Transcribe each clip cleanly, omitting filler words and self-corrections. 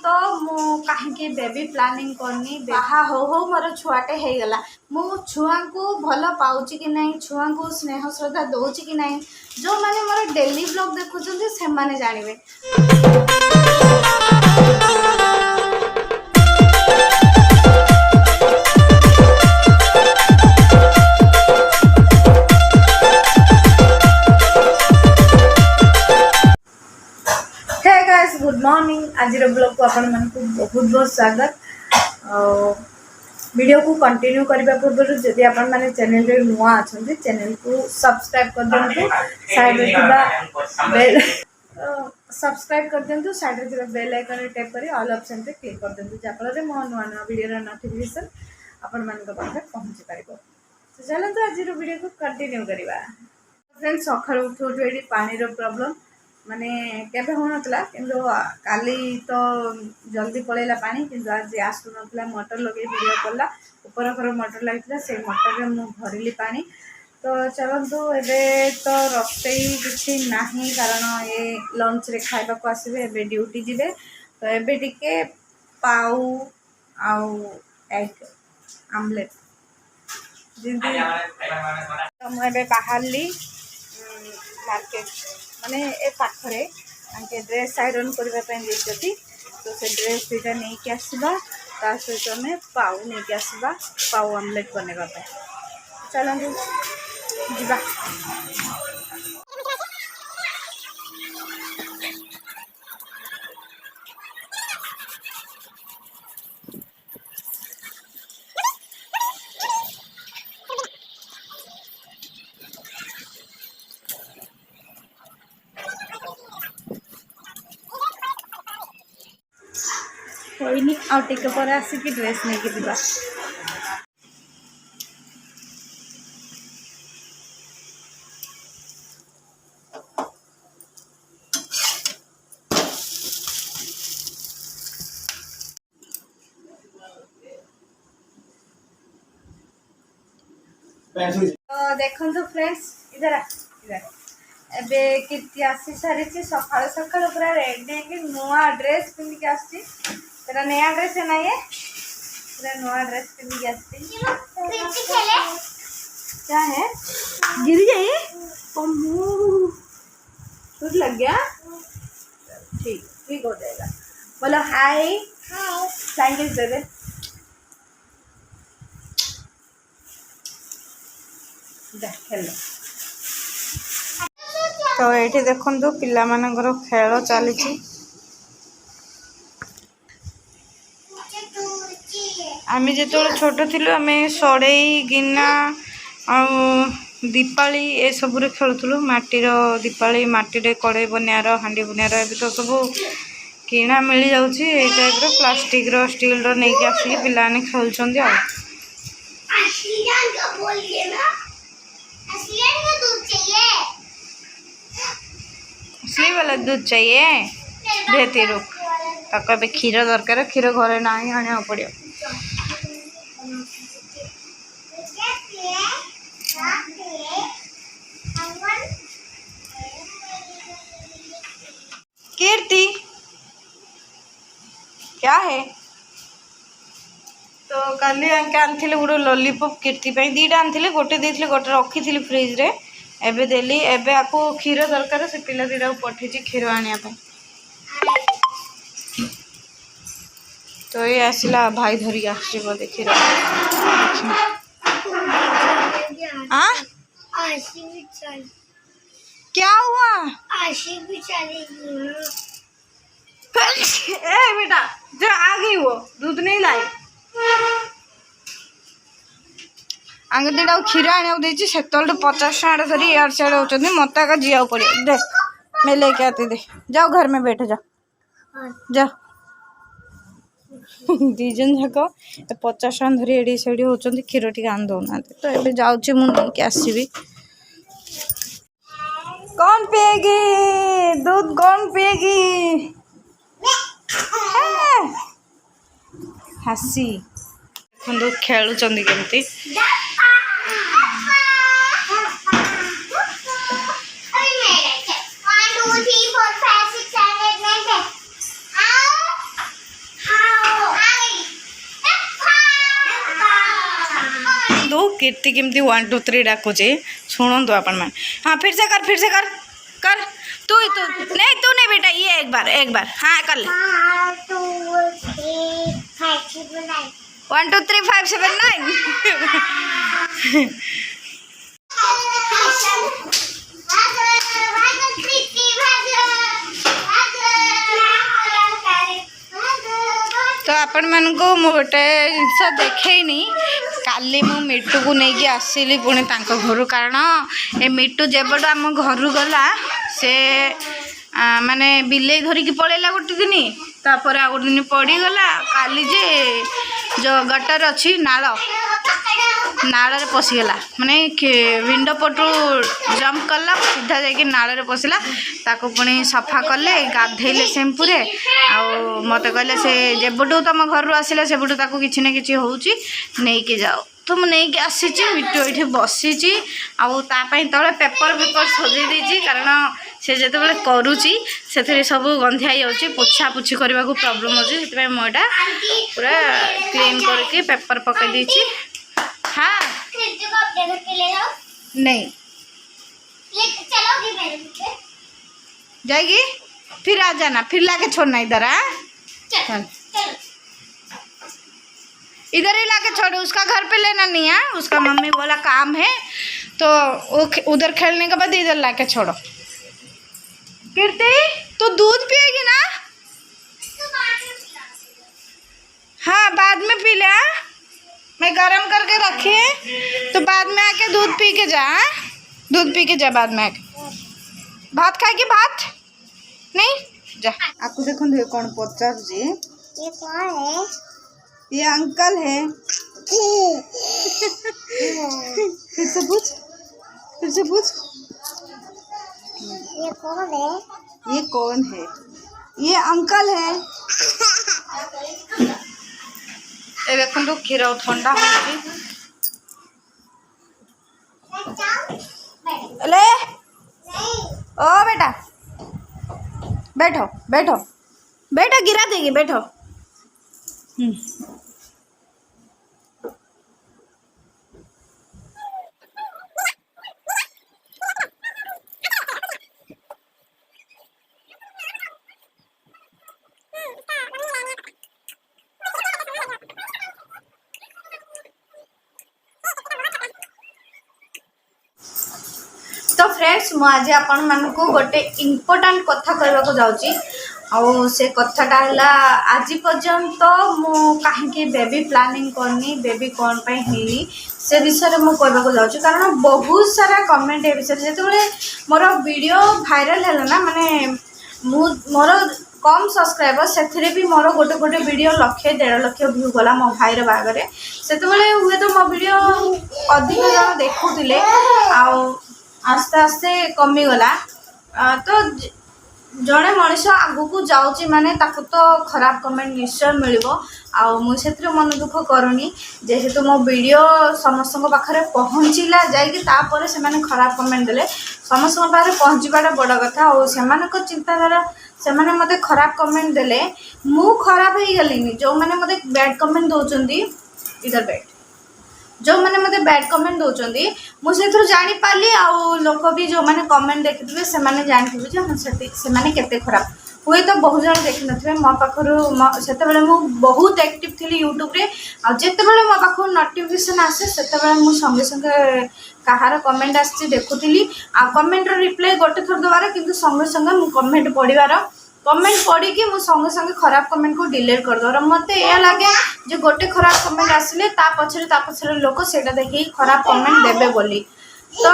तो मु कहीं बेबी प्लानिंग करनी बाहा हो मोर छुआटे हो गला मु छुआ को भल पाऊँच कि नहीं छुआ को स्नेह श्रद्धा दौची कि नहीं जो मैंने मोर डेली ब्लॉग देखुं से माने जानवे। गुड मॉर्निंग आज ब्लॉग को आपण मन को बहुत बहुत स्वागत। वीडियो को कंटिन्यू करने पूर्व जदि आपण माने चैनल रे नुआ अछंती चैनल को सब्सक्राइब कर दिंतु साइड रे बेल सब्सक्राइब कर दिंतु साइड रे बेल आइकन टैप करी ऑल ऑप्शन पे क्लिक कर दिंतु जा फल रे मो नुआ नुआ वीडियो रा नोटिफिकेशन आपण मन को पाखे पहुंची पारिबो। तो चलतो आज वीडियो को कंटिन्यू करबा। फ्रेंड्स सखर उठो एडी पानी रो प्रॉब्लम माने केबे हो नतला किंतु काली तो जल्दी पळेला पानी किंतु आज आसु नतला मोटर लगे वीडियो करला ऊपर घर मोटर लागितला से मोटर रे मु भरिली पानी। तो चलतु एबे तो रोषेई किछि नाही कारण ये लंच रे खाइबा को आसीबे एबे ड्यूटी जिबे तो एबे टिके पाऊ आउ एग आमलेट जिंदे तो मु एबे बाहरली मार्केट माने ए पाखरे आंके ड्रेस आयरन करने तो से ड्रेस दुटा नहीं कि आसवा ता सहित आम पाऊ नहीं कि आसवा पाऊ आमलेट बनवा चलू जा। कोई आउटे पर आसिक ड्रेस नहीं कि दिबा। तो देखो तो फ्रेंड्स इधर एबे कीर्ति आसी सारी सकाल सकाल पूरा रेडी है नुआ ड्रेस पिंधिक आसी तेरा नया ड्रेस है ना ये तेरा नया ड्रेस पिंधिक आसी क्या है गिर गई टूट लग गया ठीक ठीक हो जाएगा। बोलो hi thank you they hello. तो ये देखो पिला मानकर खेल चली आम जो छोट थी आम सड़ई गिना दीपाली ए सब खेलुलु माटीर दीपाली माटी कड़े बनार हांडी बनार ए तो सब किणा मिल जाऊँगी ये टाइप प्लास्टिक स्टील नहीं आसिक पिलाने खेलुंट असली वाला दूध चाहिए देती रुक तक क्षीर दरकार क्षीर घरे ना ही आने पड़ो। कीर्ति क्या है तो काली आंके आनी गोटे लॉलीपॉप कीर्ति दीटा आनी गोटे देते गोटे रखी फ्रिज रे एबे देली एबे आपको क्षीर दरकार से पिला दीटा पठे क्षीर आने तो ये आसला भाई धरिक आसते क्षीर क्या हुआ ए बेटा जो आ गई वो दूध नहीं लाई आगे दीटा क्षीर आने से 50 टाँग धरी इड सियाड़ होती मत आगे जीवा पड़ो दे मैं लेके आती दे जाओ घर में बैठ जाओ जाओ दीजन जाक 50 टाँग धरी एडी सेडी होती क्षीर टी आन दौना तो ये जाऊँगी मुझे आसबि कौन पिएगी दूध कौन पिएगी हसी खेलुं केमती कीर्ति केमती 1 2 3 डाकुचे शुणु अपन मैंने। हाँ फिर से कर कर तू नहीं बेटा ये एक बार हाँ कर ले 1 2 3 5 7 9 तो आपण मान को मु गोटे जिनस देखनी काली मु मिट्टू को लेकिन आसली पुणी घर कारण ए मिट्टू जेबट आम घर गला से माने बिले धरिकी पलैला गोटे दिन तापर आ गोटे दिन पड़गला काली जे जो गटर अच्छी नाल नाल पशिगला माने विंडो पटू जंप कला सीधा जाकि नाल पशिला ताको पुणी सफा कले गाधेले सेम्पूरे आउ मत कहले से जेबटू तुम घर आसला सेबटू ताको किछि ना किछि होउची नहीं के जाओ तो मुझे नहीं आसी मिट्टू ये बसी आपाई तले पेपर सजे देती कारण से जो करुच्ची से सब गंधिया जाऊँगी पोछा पोछी करने को प्रॉब्लम अच्छे से मुझा पूरा क्लीन करके पेपर पकई देती। हाँ नहीं जाएगी फिर आ जाना फिर लाके छोड़ना इधर। हाँ इधर ही लाके छोड़ो उसका घर पे लेना नहीं है उसका मम्मी बोला काम है तो वो उधर खेलने के बाद इधर लाके छोड़ो। कीर्ति तो दूध पिएगी ना? हाँ बाद में पी ले मैं गरम करके रखी तो बाद में आके दूध पी के जा। दूध पी के जा बाद में आके भात खाएगी भात नहीं जा। आपको देखो ये कौन पचार जी ये कौन है? ये अंकल है। फिर से पूछ ये कौन है? ये कौन है? ये अंकल है। ए देखो तो खीर ठंडा हो ले ओ बेटा बैठो बैठो बैठो गिरा देगी बैठो। तो फ्रेंड्स मुझे आपण मानक गोटे इम्पोर्टाट कथा कहवाक जाऊँगी आउ से कथाटा है आज पर्यंत मु कहीं बेबी प्लानिंग करनी बेबी कौन पे हेनी से विषय में कहवाक जाऊँगी कारण बहुत सारा कमेंट ए विषय जो मोर वीडियो भाइराल है ना माने मोर कम सब्सक्राइबर से भी मोर गोटे गोटे वीडियो 1 1.5 लाख व्यू गला मो भाईर बागरे से हुए तो मो वीडियो अधिक जन देखुले आस्ते आस्ते कमीगला तो जड़े मनीष आगू को जाऊँगी माने ताकू तो खराब कमेंट निश्चय मिलिबो आउ मुझे मन दुख करूनी जेहेतु मो वीडियो समस्त पाखे पहुँचला जापर से खराब कमेंट देले समस्त पाखे पहुँचवाटा बड़ कथा और से चिंताधारा से मते खराब कमेंट देले मु खराब हो गली जो मैंने मते बैड कमेंट दौरान इधर बैठ जो मैंने मते बैड कमेंट दौरान मुझे जानी पाली आउ लोक भी जो मैंने कमेंट देखिथे से मैंने जानते से केते खराब हुए तो बहुत जन देखी नथिबे मो पाखरु सेते मु बहुत एक्टिव थी यूट्यूब रे आ जेते मो पाखरु नोटिफिकेशन आसे सेते मु संगे संगे कहार कमेंट आसी देखुली आ कमेंट रिप्लाई गोटे थर दबार किंतु संगे संगे मु कमेंट पढ़िबार कमेंट पढ़ी कि मु संगे संगे खराब कमेंट को डिलीट कर दो मत यह लगे जो गोटे खराब कमेंट आसिले ता पछरे लोक सेटा देखि खराब कमेंट देबे बोली तो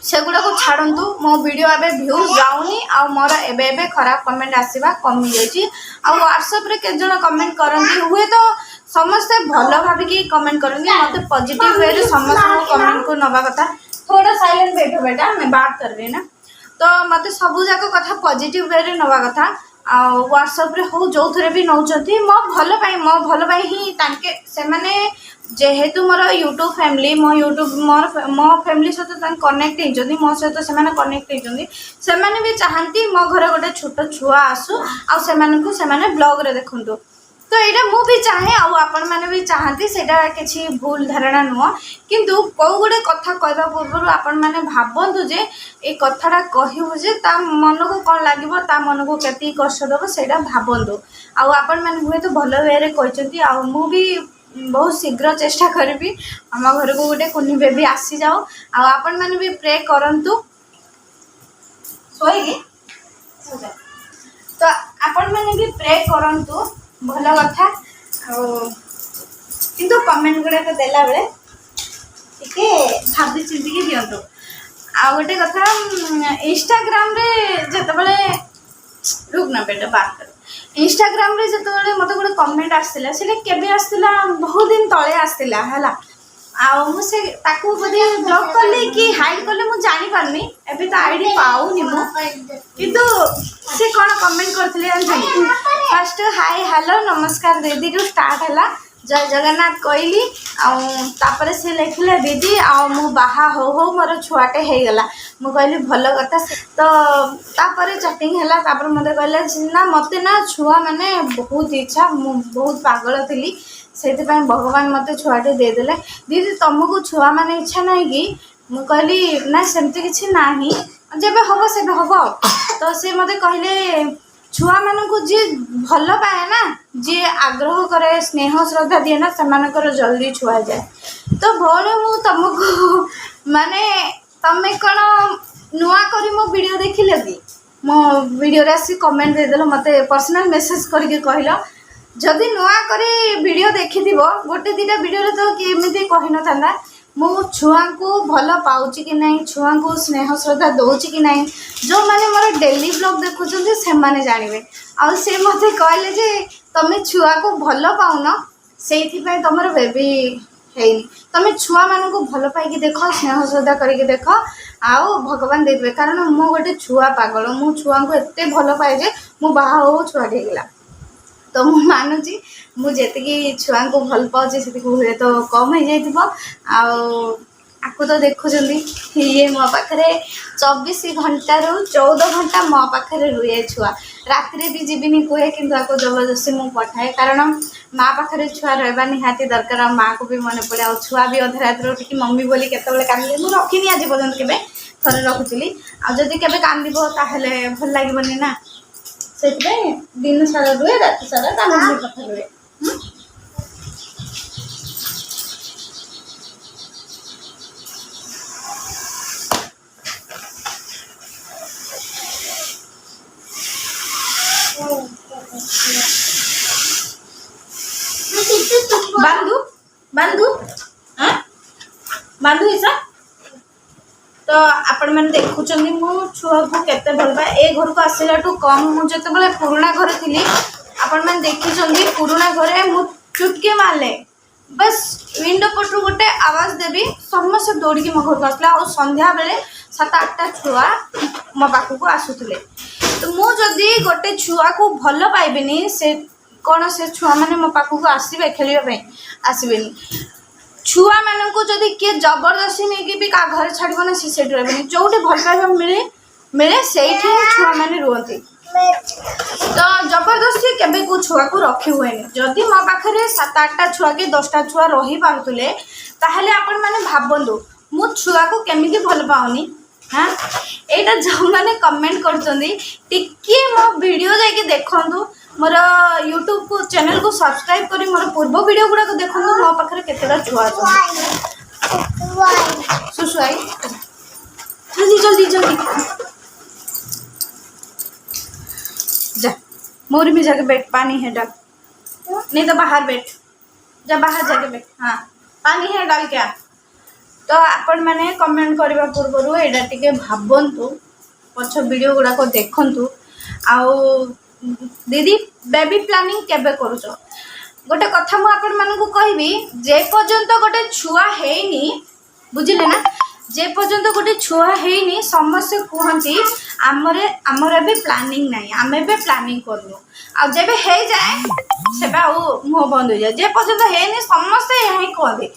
सेगुड़ा को छाड़ू मो वीडियो एवं भ्यूज जाऊनी आ मोर एबे खराब कमेंट आसवा कमी जाइए आ व्हाट्सएप रे केत जण कमेंट करती हुए तो समस्ते भल भाविकी कमेंट करती मत पॉजिटिव वे समस्त कमेंट को नवा कथा थोड़ा साइलेंट बैठो बेटा मैं बात कर रही ना तो मत सबू जाक कथा पॉजिटिव वे नवा कथा आ व्हाट्सएप रे हो जो थे भी नौ मो भल ही तांके से माने जेहेतु मोर यूट्यूब फैमिली मो यूट्यूब मो फैमिली सहित कनेक्ट होती मो सहित से कनेक्ट होती से भी चाहती मो घर गोटे छोट छुआ आसू आ से ब्लॉग रे देखु तो यहाँ मुझे चाहे आपण मैंने भी चाहती सेटा किसी भूल धारणा नुह किंतु कौ गोटे कथा कहवा पूर्व आपण मैंने भावतु जे ये कथाटा कहूँ जे ता मन को कौन लगे ता मन को केती कष्ट दब से भावतु आपण मैंने हुए तो भल वे कहते भी बहुत शीघ्र चेष्टा करी आम घर को गोटे कुनी बेबी आसी जाओ आपण मैंने भी प्रे करंतु सोएगी तो आपण मैंने भी प्रे करंतु भल कथा किंतु कमेंट गुड़ाक देला बेले टिके भाभी चिंतिकी दिंतु आ गोटे कथा इंस्टाग्राम रे जेतेबेले रुक ना बेटा बात कर इंस्टाग्राम रे जेतेबेले मते गोटे कमेंट आसतिला सेले केबे आसतिला बहुत दिन तळे आसतिला हला आ मुझे ताकू बोधे ब्लॉक करले कि हाइड करले मु जानि पारनी एबे तो आईडी पाउनी मु किंतु से कौन कमेंट करथिले जानछी फर्स्ट हाय हेलो नमस्कार दीदी रू स्टार्ट हला जय जगन्नाथ कहली आपर से लिखले दीदी मु बाहा हो मोर छुआटे हो गला मु कहली भल कथा तो तापर चैटिंग है तापर मत कहले ना मत ना छुआ माने बहुत इच्छा मु बहुत पागल थी से भगवान मत छुआटे देदेले दीदी तुमको छुआ माने इच्छा ना कि मु कहली ना सेमती किसी ना जब हम से हम तो सी मत कहले छुआ मानू जी भल पाए ना जी आग्रह करे स्नेह श्रद्धा दिए ना से जल्दी छुआ जाए तो भौणी मु तुमको माने तमें कौन नुआ करी मो वीडियो देख कि मो वीडियो आसी कमेंट देदेल मत पर्सनल मेसेज करके कहल जदि नुआ करी वीडियो देखि गोटे दीटा वीडियो तो केमी कही न था मु छुआ को भल पाऊँ कि नहीं छुआ को स्नेह श्रद्धा दौची कि नहीं जो मैंने मोर डेली ब्लॉग देखुं से माने जानवे आ से मत कहले जे तमें छुआ को भल पाऊन से तुमर बेबी है तमें छुआ मान को भल पाई देख स्नेह श्रद्धा करके देख आओ भगवान देवे कारण मु गोटे छुआ पागल मु छुआ को एत भल पाए जे मु बाहा हो छुआ होगा तो मु मानुची मुझे छुआ को भल पाऊँ से हुए तो कम हो जाए आपको तो देखुं ये मो पाखे 24 घंटा रू 14 घंटा मो पाखे रुए छुआ रात भी जीविनी कहे कि आपको जबरदस्ती मुझे पठाए कारण माँ पाखे छुआ रहा निहाती दरकार माँ को भी मन पड़े आ छुआ भी अध रात उठिक मम्मी बोली केतबेले कांदे मुझे रखिनी आज पर्यंत के थरे रखुली आदि के कांदो भल लगे ना से दिन सारा रुए रात सारा ता मम्मी पाखे रुए बांधु बांधु बांधु ऐसा तो आपण मैंने देखुं मो छुआ को केते भल पाए ए घर को आसला कम मुझे पुराना घर थी आपण मैंने देखी पुराना घरे मु चुटके मारले बस विंडो पटू गोटे आवाज देवी समस्त दौड़ी मो घर को आसला और संध्या बेले 7-8टा छुआ मो पाखक आसुले तो मुझे गोटे छुआ को भल पाइबेनी से कौन से छुआ मैंने मो पाखक आसबे खेलने आसबे छुआ मान को जदि किए जबरदस्ती नहीं भी का घर छाड़ ना सी रही जो भल पाइबा मिले मिले से छुआ मैंने रुहती तो जबरदस्ती केबे को छुआ को रखी हुए जदि मो पाखे 7-8टा छुआ कि 10टा छुआ रही पारुले ताहले आपण माने भाबंदु मु छुआ को केमिति भल पाउनी हाँ एटा जो मैंने कमेंट करके मो वीडियो जाके देखंतु मोर यूट्यूब को चैनल को सब्सक्राइब करी मोर पूर्व वीडियो गुड़ा को देखो मो पाखे केतेटा छुआ सुसुआई जल्दी जल्दी जल्दी जा मोर में जाके बैठ पानी है डाल नहीं तो बाहर बैठ जा बाहर जाके बैठ हाँ पानी है डाल क्या तो आपण मैंने कमेंट करने पूर्व यहाँ टे भावतु पछ वीडियो गुड़ा को देखु आउ दीदी बेबी प्लानिंग केबे करूछ गोटे कथा मु आपण मानकु कहबी जे पर्यंत गोटे छुआ हेनी बुझिले ना जे पर्यंत गोटे छुआ हेनी समस्त कहती आमर भी प्लानिंग नहीं आमे भी प्लानिंग करनु आ जेबे हे जाए सेबे आ मुह बंद हो जाए जे पर्यंत हेनी समस्त यही कहते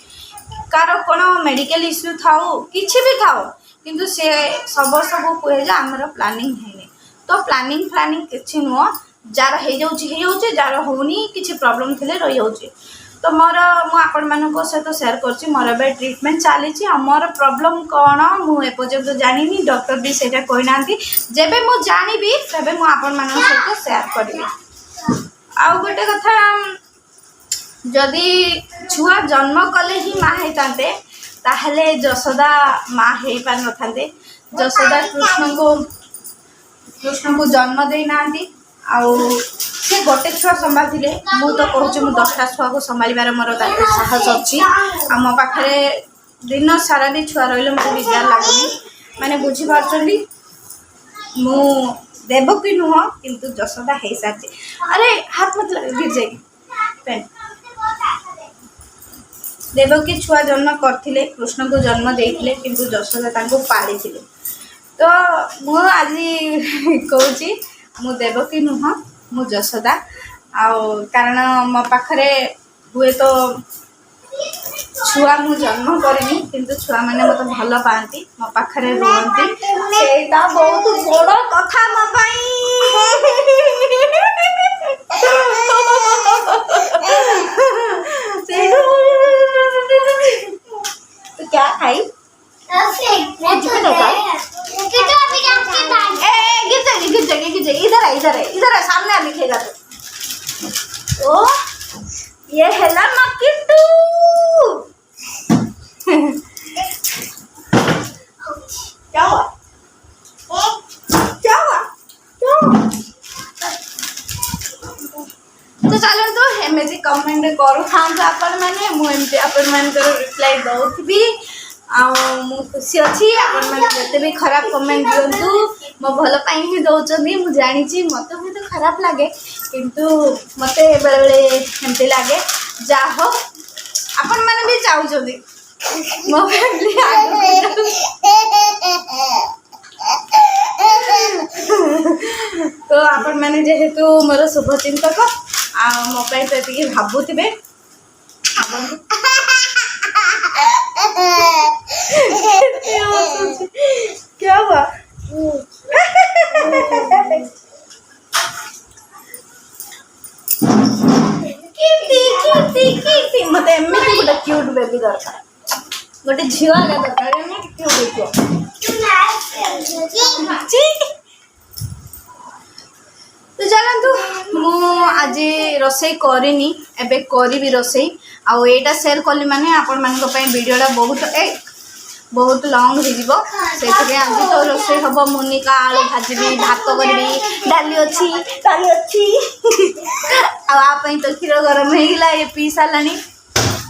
कार कौन मेडिकल इश्यू थाओ किछि भी थाओ किंतु से सब कहे आमर प्लानिंग है तो प्लानिंग किछि नुह जार हो जार होनी किसी प्रॉब्लम थिले रही जाउची तो मोर मु आपण मानक सहित शेयर करछि मोर बे ट्रीटमेंट चली मोर प्रॉब्लम कौन मुझे पर्यंत जानी डॉक्टर भी सेटा कोई ना जेबे मु जानिबी तबे मु आपण मानक सहित शेयर करी आ गोटे कथा जदि छुआ जन्म कले ही माँ होते ताहले जशोदा माँ हो पार न जशोदा कृष्ण को जन्म दे ना से गोटे छुआ संभाली मु तो कहूँ मु 10टा छुआ को संभाल मोर साहस अच्छी आ मो पाखे दिन सारा भी छुआ रही मत विजार लगुनि मैंने बुझीपार्टी मु देवकी नुह किंतु जशोदा हो सारी अरे हाथ मत लगे गिर जाएगी देवकी छुआ जन्म करथिले कृष्ण को जन्म देइथिले किंतु जशोदा तांको पाली थिले तो मु आज कहूँ मु देवकी नुह मु जशोदा कारण मो पाखरे हुए तो छुआ मु जन्म करनी किंतु छुआ मैंने मत भल पाती मो पाखरे रुहंती सेटा बहुत बड़ कथा मो तो क्या खाई इधर है सामने आ दिखेगा तो ओ ये है ना मक्किटू क्या हुआ क्या हुआ तो चलो तो एमती कमेंट करू था आपण मैंने मुझे आपण मान रिप्लाई दौथी मु खुशी अच्छी आपण मैंने जिते भी खराब कमेंट दिंतु मो भल ही दौरान मुझे जानी मत भी तो खराब लगे किंतु मत बेले बेले एमती लगे जा हो आपण मैंने भी चाहते मो फैमिली तो आपण मैंने जेहेतु मोर शुभचिंतक आ मो तो भावुवे क्या हुआ मत एमती गोटे क्यूट बेबी दरकार गोटे झील आगे दरकार तो जानतु मु आज रोसई करनी एबे करी रोसई आउ एटा शेयर कली माने आपण मान वीडियोटा बहुत लॉन्ग हो से आज तो रोसई हम मुनिका आलू भाजी भात करी डाली अच्छी आपाई तो क्षीर गरम होगा ये पी सारा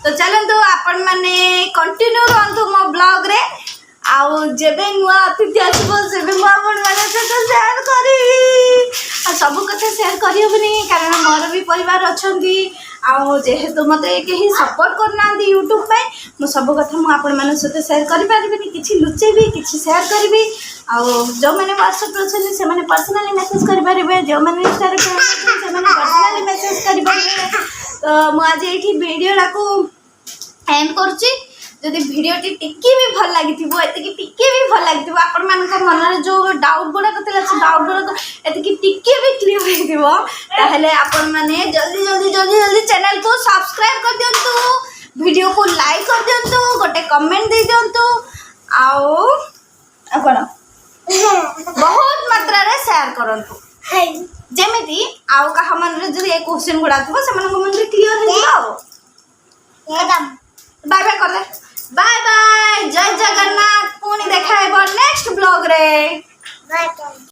तो चलतु आपण मैंने कंटिन्यू रहतु मो ब्लॉग रे आउ जेबे नुआ अतिथि आसो से शेयर करी सब कथा शेयर करहबनी कारण मोर भी परिवार अच्छा जेहेतु मत कहीं सपोर्ट करना यूट्यूब पे मु सब कथा मुझे सहित शेयर करें कि लुचेबी कि शेयर करी जो मैंने व्हाट्सएप अच्छे से पर्सनाली मेसेज करेंगे जो मैंने इंस्टा से पर्सनाली मेसेज करेंगे तो मुझे ये वीडियोटा को एंड करुच्ची जदि भिडटी टिके भी भल लगी टिके भी भल लगी आपण मन जो डाउट गुड़ाक डाउट गुड़ाक टिके भी क्लियर होते आपण मैंने जल्दी जल्दी जल्दी जल्दी चैनल को सब्सक्राइब कर दिंतु वीडियो को लाइक कर दिंतु गोटे कमेंट दे दिंतु आओ कौन बहुत मात्रा रे शेयर करंतु जेमिति आउ का मन रे जदि ए क्वेश्चन गुडा थबो से मन मन रे क्लियर हो एकदम बाय बाय कर दे बाय बाय जय जगन्नाथ पुणी देखा नेक्स्ट ब्लॉग रे।